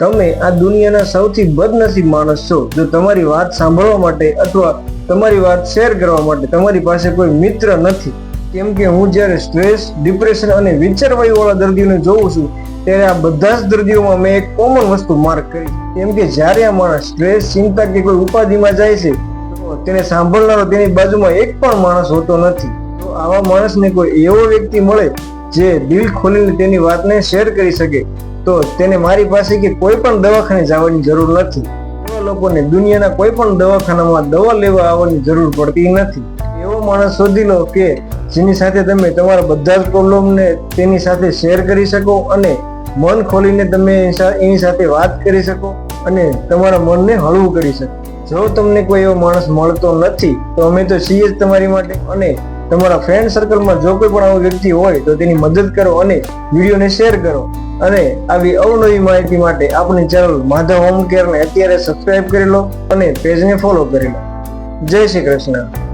તમે આ દુનિયાના સૌથી બદનસીબ માણસ છો જો તમારી વાત સાંભળવા માટે અથવા તમારી વાત શેર કરવા માટે તમારી પાસે કોઈ મિત્ર નથી. કેમ કે હું જ્યારે સ્ટ્રેસ, ડિપ્રેશન અને વિચારવાળા દર્દીઓને જોઉં છું ત્યારે આ બધા જ દર્દીઓમાં મેં એક કોમન વસ્તુ માર્ક કરી. કેમ કે જ્યારે આ માણસ સ્ટ્રેસ, ચિંતા કે કોઈ ઉપાધિમાં જાય છે તો તેને સાંભળનારો તેની બાજુમાં એક પણ માણસ હોતો નથી. તો આવા માણસને કોઈ એવો વ્યક્તિ મળે જે દિલ ખોલીને તેની વાતને શેર કરી શકે તો તેને મારી પાસે કે કોઈ પણ દવાખાને જવાની જરૂર નથી. એવા લોકોને દુનિયાના કોઈ પણ દવાખાનામાં દવા લેવા આવવાની જરૂર પડતી નથી. એવો માણસ શોધી લો કે જેની સાથે તમે તમારા બધા જ પ્રોબ્લેમને તેની સાથે શેર કરી શકો અને મન ખોલીને તમે એની સાથે વાત કરી શકો અને તમારા મનને હળવું કરી શકો. જો તમને કોઈ એવો માણસ મળતો નથી તો અમે તો છીએ જ તમારી માટે. અને તમારા ફ્રેન્ડ સર્કલમાં જો કોઈ પણ આવો વ્યક્તિ હોય તો તેની મદદ કરો અને વિડીયોને શેર કરો. અને આવી અવનવી માહિતી માટે આપણી ચેનલ માધવ હોમ કેરને અત્યારે સબસ્ક્રાઇબ કરી લો અને પેજને ફોલો કરી લો. જય શ્રી કૃષ્ણ.